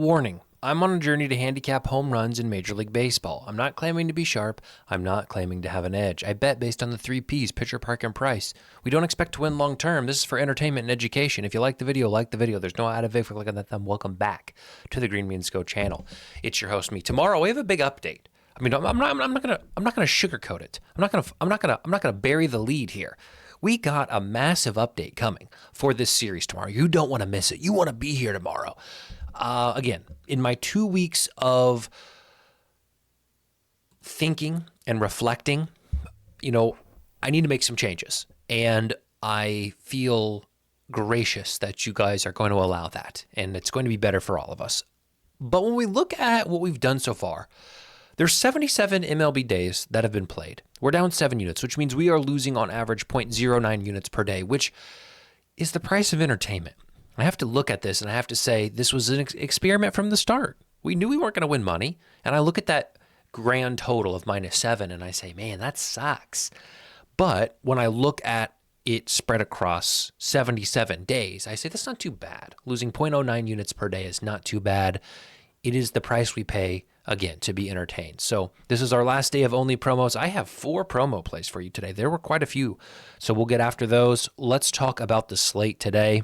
Warning, I'm on a journey to handicap home runs in Major League Baseball. I'm not claiming to be sharp. I'm not claiming to have an edge. I bet based on the 3 Ps, pitcher, park, and price. We don't expect to win long term. This is for entertainment and education. If you like the video, like the video. There's no out of it for clicking that thumb. Welcome back to the Green Beans Go channel. It's your host, me. Tomorrow we have a big update. I mean, I'm not gonna sugarcoat it. I'm not gonna bury the lead here. We got a massive update coming for this series tomorrow. You don't want to miss it. You want to be here tomorrow. Again, in my 2 weeks of thinking and reflecting, I need to make some changes. And I feel gracious that you guys are going to allow that. And it's going to be better for all of us. But when we look at what we've done so far, there's 77 MLB days that have been played. We're down 7 units, which means we are losing on average 0.09 units per day, which is the price of entertainment. I have to look at this and I have to say this was an experiment from the start. We knew we weren't going to win money. And I look at that grand total of -7 and I say, man, that sucks. But when I look at it spread across 77 days, I say that's not too bad. Losing 0.09 units per day is not too bad. It is the price we pay, again, to be entertained. So this is our last day of only promos. I have 4 promo plays for you today. There were quite a few. So we'll get after those. Let's talk about the slate today.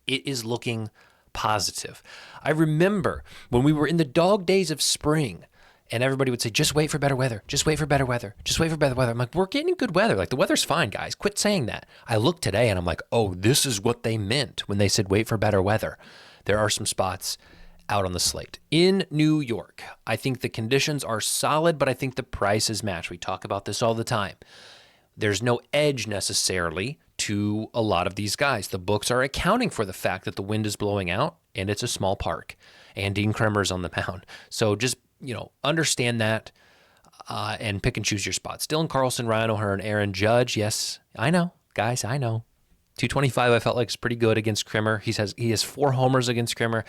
It is looking positive. I remember when we were in the dog days of spring and everybody would say, just wait for better weather. Just wait for better weather. Just wait for better weather. I'm like, we're getting good weather. Like, the weather's fine, guys. Quit saying that. I look today and I'm like, oh, this is what they meant when they said wait for better weather. There are some spots out on the slate. In New York, I think the conditions are solid, but I think the price is matched. We talk about this all the time. There's no edge necessarily to a lot of these guys. The books are accounting for the fact that the wind is blowing out and it's a small park and Dean Kremer's on the mound. So just, understand that and pick and choose your spots. Dylan Carlson, Ryan O'Hearn, Aaron Judge. Yes, I know, guys, I know. 225 I felt like is pretty good against Kremer. He has 4 homers against Kremer.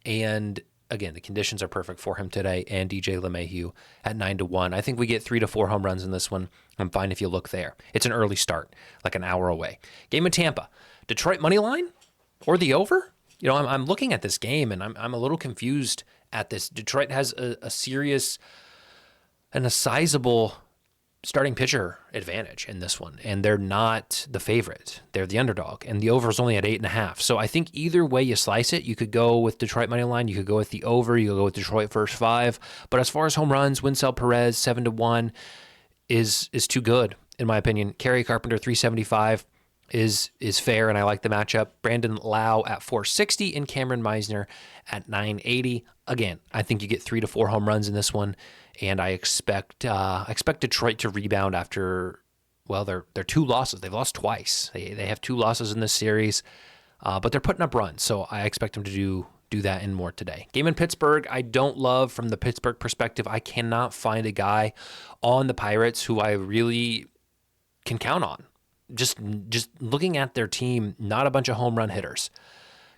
And again, the conditions are perfect for him today. And DJ LeMahieu at 9-1. I think we get 3 to 4 home runs in this one. I'm fine if you look there. It's an early start, like an hour away. Game in Tampa. Detroit money line or the over? I'm looking at this game and I'm a little confused at this. Detroit has a serious and a sizable starting pitcher advantage in this one, and they're not the favorite. They're the underdog, and the over is only at 8.5. So I think either way you slice it, you could go with Detroit money line, you could go with the over, you could go with Detroit first 5. But as far as home runs, Winsell Perez 7-1 is too good in my opinion. Kerry Carpenter 375 is fair, and I like the matchup. Brandon Lau at 460 and Cameron Meisner at 980. Again, I think you get 3 to 4 home runs in this one. And I expect Detroit to rebound after, their 2 losses. They've lost twice. They have 2 losses in this series, but they're putting up runs. So I expect them to do that and more today. Game in Pittsburgh, I don't love from the Pittsburgh perspective. I cannot find a guy on the Pirates who I really can count on. Just looking at their team, not a bunch of home run hitters.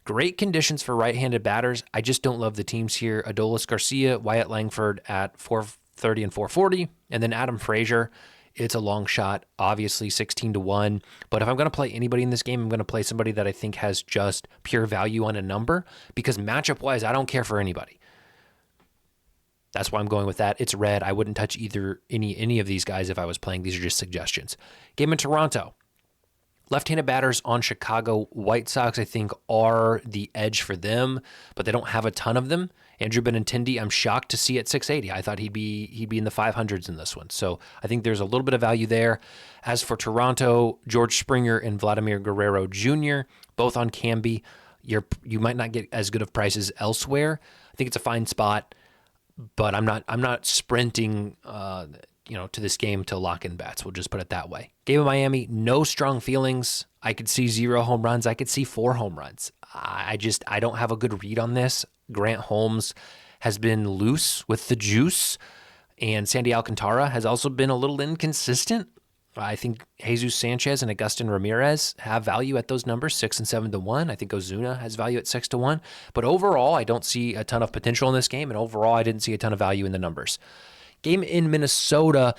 Great conditions for right-handed batters. I just don't love the teams here. Adolis Garcia, Wyatt Langford at 430 and 440, and then Adam Frazier. It's a long shot, obviously 16-1. But if I'm going to play anybody in this game, I'm going to play somebody that I think has just pure value on a number, because matchup-wise, I don't care for anybody. That's why I'm going with that. It's red. I wouldn't touch any of these guys if I was playing. These are just suggestions. Game in Toronto. Left-handed batters on Chicago White Sox, I think, are the edge for them, but they don't have a ton of them. Andrew Benintendi, I'm shocked to see at 680. I thought he'd be in the 500s in this one. So I think there's a little bit of value there. As for Toronto, George Springer and Vladimir Guerrero Jr., both on Camby. You might not get as good of prices elsewhere. I think it's a fine spot, but I'm not sprinting to this game to lock in bets. We'll just put it that way. Game of Miami, no strong feelings. I could see 0 home runs. I could see 4 home runs. I don't have a good read on this. Grant Holmes has been loose with the juice, and Sandy Alcantara has also been a little inconsistent. I think Jesus Sanchez and Agustin Ramirez have value at those numbers, 6 and 7-1. I think Ozuna has value at 6-1. But overall, I don't see a ton of potential in this game, and overall, I didn't see a ton of value in the numbers. Game in Minnesota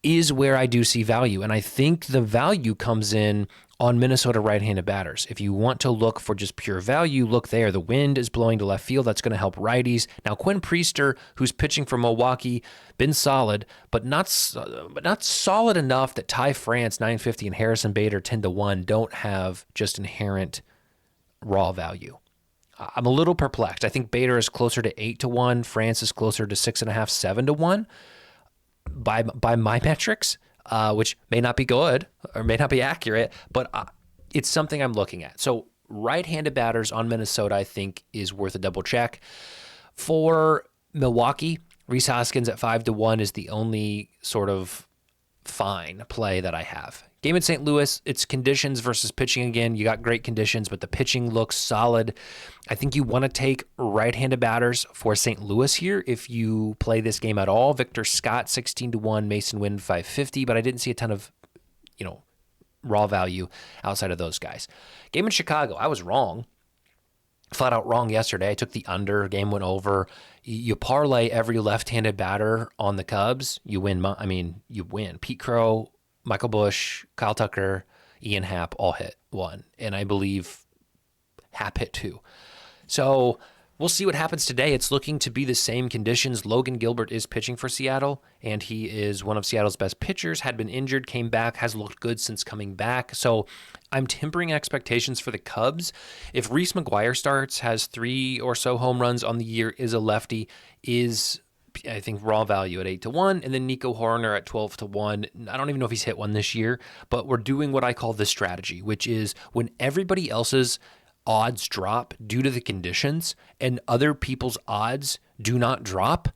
is where I do see value, and I think the value comes in on Minnesota right-handed batters. If you want to look for just pure value, look there. The wind is blowing to left field. That's going to help righties. Now, Quinn Priester, who's pitching for Milwaukee, been solid, but not solid enough that Ty France, 950, and Harrison Bader, 10-1, don't have just inherent raw value. I'm a little perplexed. I think Bader is closer to 8-1. France is closer to 6.5, 7-1 by my metrics. Which may not be good or may not be accurate, but it's something I'm looking at. So right-handed batters on Minnesota, I think, is worth a double check. For Milwaukee, Rhys Hoskins at 5-1 is the only sort of fine play that I have. Game in St. Louis, it's conditions versus pitching again. You got great conditions, but the pitching looks solid. I think you want to take right-handed batters for St. Louis here if you play this game at all. Victor Scott, 16-1, Mason Wynn, 550, but I didn't see a ton of, raw value outside of those guys. Game in Chicago, I was wrong. Flat out wrong yesterday. I took the under, game went over. You parlay every left-handed batter on the Cubs, you win. You win. Pete Crow, Michael Busch, Kyle Tucker, Ian Happ all hit one. And I believe Happ hit two. So we'll see what happens today. It's looking to be the same conditions. Logan Gilbert is pitching for Seattle, and he is one of Seattle's best pitchers, had been injured, came back, has looked good since coming back. So I'm tempering expectations for the Cubs. If Reese McGuire starts, has 3 or so home runs on the year, is a lefty, is I think raw value at 8-1, and then Nico Horner at 12-1. I don't even know if he's hit one this year, but we're doing what I call the strategy, which is when everybody else's odds drop due to the conditions and other people's odds do not drop,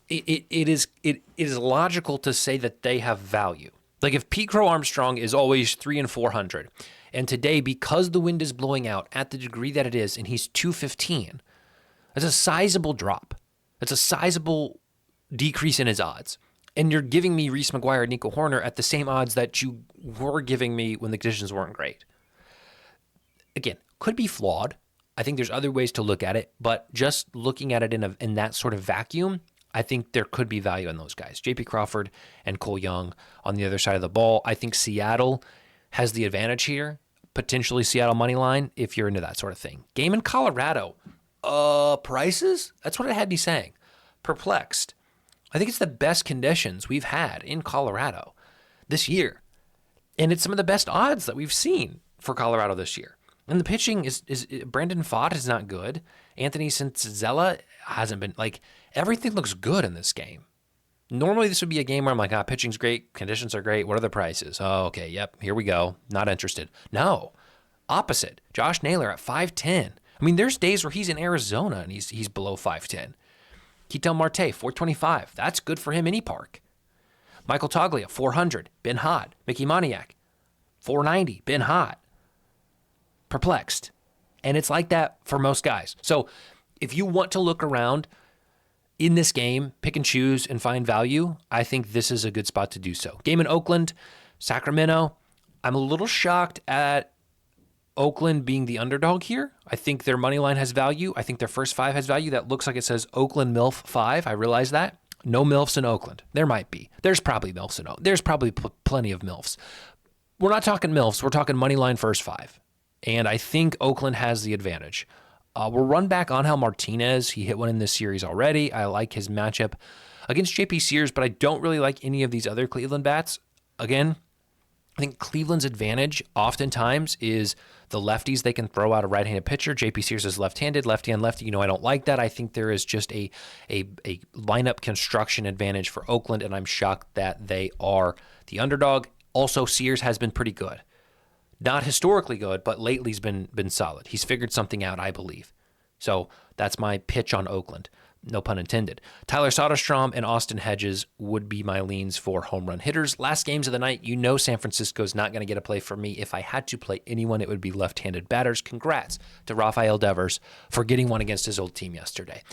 it is logical to say that they have value. Like if Pete Crow Armstrong is always 3 and 400, and today because the wind is blowing out at the degree that it is, and he's 215, that's a sizable drop. That's a sizable decrease in his odds. And you're giving me Reese McGuire and Nico Horner at the same odds that you were giving me when the conditions weren't great. Again, could be flawed. I think there's other ways to look at it, but just looking at it in that sort of vacuum, I think there could be value in those guys. J.P. Crawford and Cole Young on the other side of the ball. I think Seattle has the advantage here. Potentially Seattle money line if you're into that sort of thing. Game in Colorado. Prices? That's what it had me saying. Perplexed. I think it's the best conditions we've had in Colorado this year. And it's some of the best odds that we've seen for Colorado this year. And the pitching is Brandon Pfaadt is not good. Anthony Senzella hasn't been, everything looks good in this game. Normally this would be a game where I'm like, pitching's great, conditions are great, what are the prices? Oh, okay, yep, here we go. Not interested. No, opposite. Josh Naylor at 510. I mean, there's days where he's in Arizona and he's below 510. Ketel Marte, 425. That's good for him any park. Michael Toglia, 400. Been hot. Mickey Moniak, 490. Been hot. Perplexed. And it's like that for most guys. So if you want to look around in this game, pick and choose and find value, I think this is a good spot to do so. Game in Oakland, Sacramento. I'm a little shocked at Oakland being the underdog here. I think their money line has value. I think their first 5 has value. That looks like it says Oakland MILF 5. I realize that. No MILFs in Oakland. There might be. There's probably MILFs in Oakland. There's probably plenty of MILFs. We're not talking MILFs. We're talking money line first 5. And I think Oakland has the advantage. We'll run back Angel Martinez. He hit one in this series already. I like his matchup against JP Sears, but I don't really like any of these other Cleveland bats. Again, I think Cleveland's advantage oftentimes is the lefties they can throw out a right-handed pitcher. JP Sears is left-handed, lefty on lefty. I don't like that. I think there is just a lineup construction advantage for Oakland, and I'm shocked that they are the underdog. Also, Sears has been pretty good. Not historically good, but lately he's been solid. He's figured something out, I believe. So that's my pitch on Oakland. No pun intended. Tyler Soderstrom and Austin Hedges would be my leans for home run hitters. Last games of the night, San Francisco's not going to get a play for me. If I had to play anyone, it would be left-handed batters. Congrats to Rafael Devers for getting one against his old team yesterday.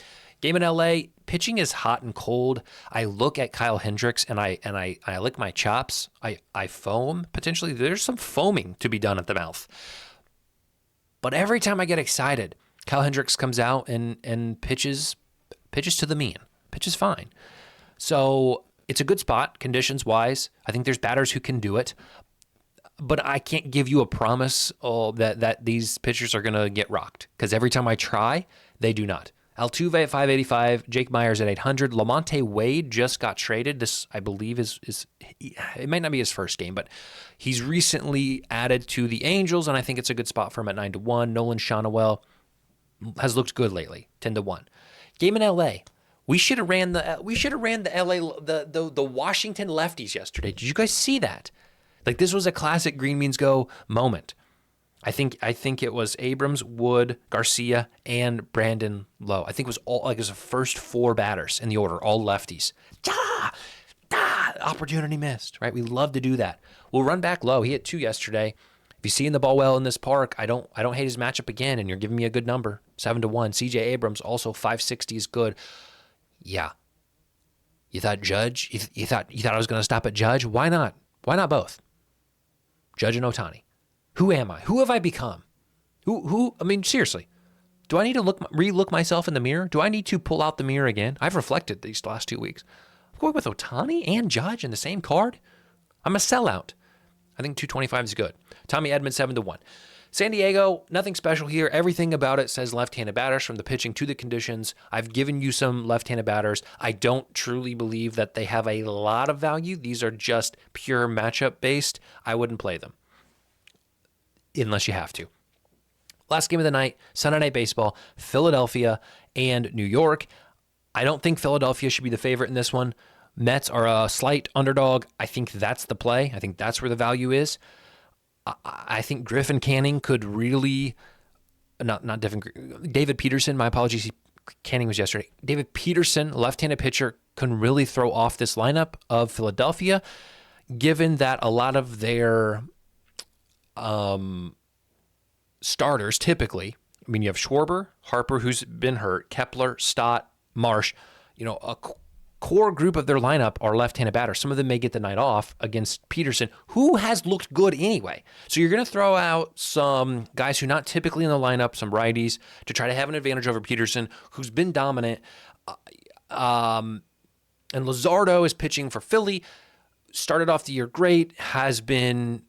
Game in LA, pitching is hot and cold. I look at Kyle Hendricks and I lick my chops. I foam potentially. There's some foaming to be done at the mouth. But every time I get excited, Kyle Hendricks comes out and pitches to the mean. Pitches fine. So it's a good spot conditions wise. I think there's batters who can do it. but I can't give you a promise that these pitchers are going to get rocked, because every time I try, they do not. Altuve at 585, Jake Myers at 800. Lamonte Wade just got traded. This, I believe, is it might not be his first game, but he's recently added to the Angels, and I think it's a good spot for him at 9-1. Nolan Schanuel has looked good lately, 10-1. Game in LA. We should have ran the Washington lefties yesterday. Did you guys see that? Like, this was a classic Green Means Go moment. I think it was Abrams, Wood, Garcia, and Brandon Lowe. I think it was the first 4 batters in the order, all lefties. Opportunity missed, right? We love to do that. We'll run back Lowe. He hit 2 yesterday. If you're seeing the ball well in this park, I don't hate his matchup again, and you're giving me a good number, 7-1. CJ Abrams also 560 is good. Yeah. You thought Judge? You thought I was going to stop at Judge? Why not? Why not both? Judge and Ohtani. Who am I? Who have I become? Who? I mean, seriously. Do I need to re-look myself in the mirror? Do I need to pull out the mirror again? I've reflected these last 2 weeks. I'm going with Ohtani and Judge in the same card. I'm a sellout. I think 225 is good. Tommy Edman, 7-1. San Diego, nothing special here. Everything about it says left-handed batters, from the pitching to the conditions. I've given you some left-handed batters. I don't truly believe that they have a lot of value. These are just pure matchup-based. I wouldn't play them unless you have to. Last game of the night, Sunday Night Baseball, Philadelphia and New York. I don't think Philadelphia should be the favorite in this one. Mets are a slight underdog. I think that's the play. I think that's where the value is. I think Griffin Canning could really, David Peterson, my apologies, Canning was yesterday. David Peterson, left-handed pitcher, can really throw off this lineup of Philadelphia, given that a lot of their starters typically, I mean, you have Schwarber, Harper, who's been hurt, Kepler, Stott, Marsh, a core group of their lineup are left-handed batters. Some of them may get the night off against Peterson, who has looked good anyway. So you're going to throw out some guys who are not typically in the lineup, some righties, to try to have an advantage over Peterson, who's been dominant. And Luzardo is pitching for Philly. Started off the year great, has been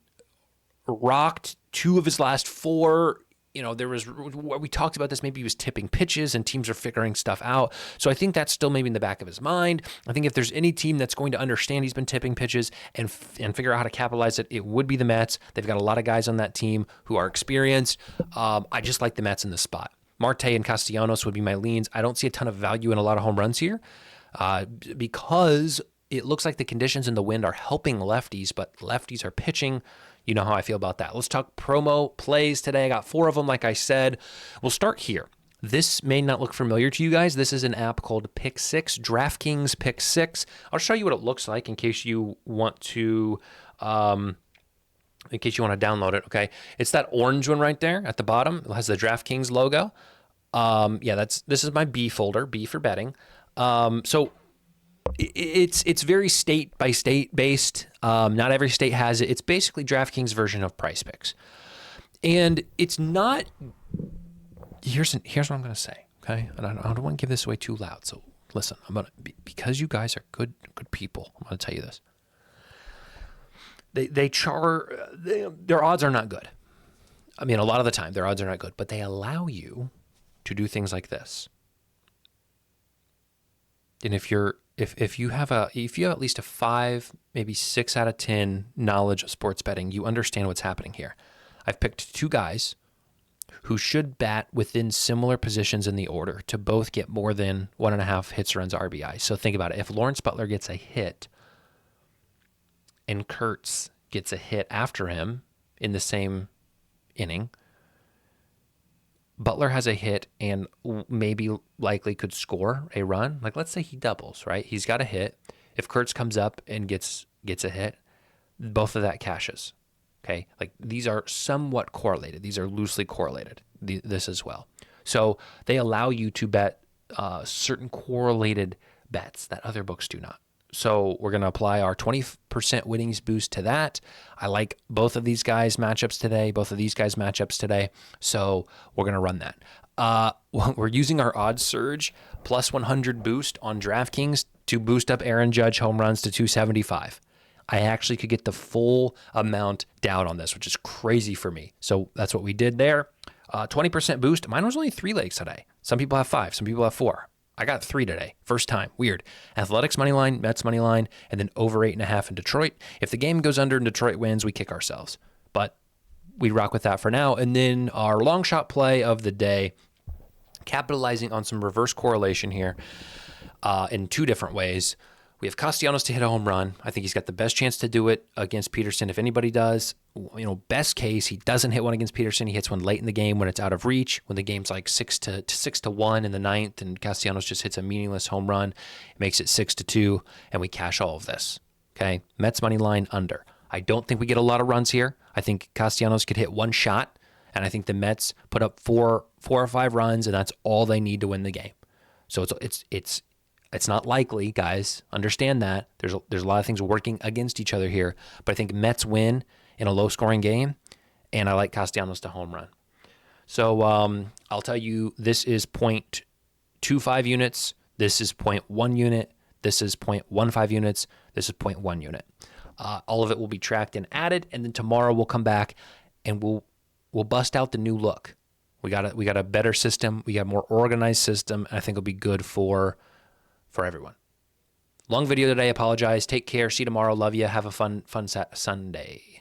rocked 2 of his last 4. There was, we talked about this, maybe he was tipping pitches and teams are figuring stuff out. So I think that's still maybe in the back of his mind. I think if there's any team that's going to understand he's been tipping pitches and figure out how to capitalize it, it would be the Mets. They've got a lot of guys on that team who are experienced. I just like the Mets in this spot. Marte and Castellanos would be my leans. I don't see a ton of value in a lot of home runs here because it looks like the conditions and the wind are helping lefties, but lefties are pitching. You know how I feel about that. Let's talk promo plays today. I got 4 of them, like I said. We'll start here. This may not look familiar to you guys. This is an app called Pick 6, DraftKings Pick 6. I'll show you what it looks like in case you want to download it, okay? It's that orange one right there at the bottom. It has the DraftKings logo. This is my B folder, B for betting. So it's very state by state based. Not every state has it. It's basically DraftKings version of Price Picks, and it's not. Here's what I'm going to say. Okay, and I don't want to give this away too loud. So listen, because you guys are good people. I'm going to tell you this. Their odds are not good. I mean, a lot of the time their odds are not good, but they allow you to do things like this. And if you have at least a 5, maybe 6 out of 10 knowledge of sports betting, you understand what's happening here. I've picked 2 guys who should bat within similar positions in the order to both get more than 1.5 hits, runs, RBI. So think about it. If Lawrence Butler gets a hit and Kurtz gets a hit after him in the same inning, Butler has a hit and maybe likely could score a run. Like, let's say he doubles, right? He's got a hit. If Kurtz comes up and gets a hit, both of that cashes. Okay? Like, these are somewhat correlated. These are loosely correlated, this as well. So they allow you to bet certain correlated bets that other books do not. So we're going to apply our 20% winnings boost to that. I like both of these guys' matchups today. So we're going to run that. We're using our odds surge plus 100 boost on DraftKings to boost up Aaron Judge home runs to 275. I actually could get the full amount down on this, which is crazy for me. So that's what we did there. 20% boost. Mine was only 3 legs today. Some people have 5, some people have 4. I got 3 today. First time. Weird. Athletics money line, Mets money line, and then over 8.5 in Detroit. If the game goes under and Detroit wins, we kick ourselves. But we rock with that for now. And then our long shot play of the day, capitalizing on some reverse correlation here in 2 different ways. We have Castellanos to hit a home run. I think he's got the best chance to do it against Peterson. If anybody does, best case, he doesn't hit one against Peterson. He hits one late in the game when it's out of reach, when the game's like 6-1 in the ninth, and Castellanos just hits a meaningless home run. It makes it 6-2, and we cash all of this. Okay, Mets money line under. I don't think we get a lot of runs here. I think Castellanos could hit one shot, and I think the Mets put up 4 or 5 runs, and that's all they need to win the game. So it's not likely, guys. Understand that. There's a lot of things working against each other here. But I think Mets win in a low-scoring game, and I like Castellanos to home run. So I'll tell you, this is 0.25 units. This is 0.1 unit. This is 0.15 units. This is 0.1 unit. All of it will be tracked and added, and then tomorrow we'll come back and we'll bust out the new look. We got a better system. We got a more organized system. And I think it'll be good for everyone. Long video today. Apologize. Take care. See you tomorrow. Love you. Have a fun Sunday.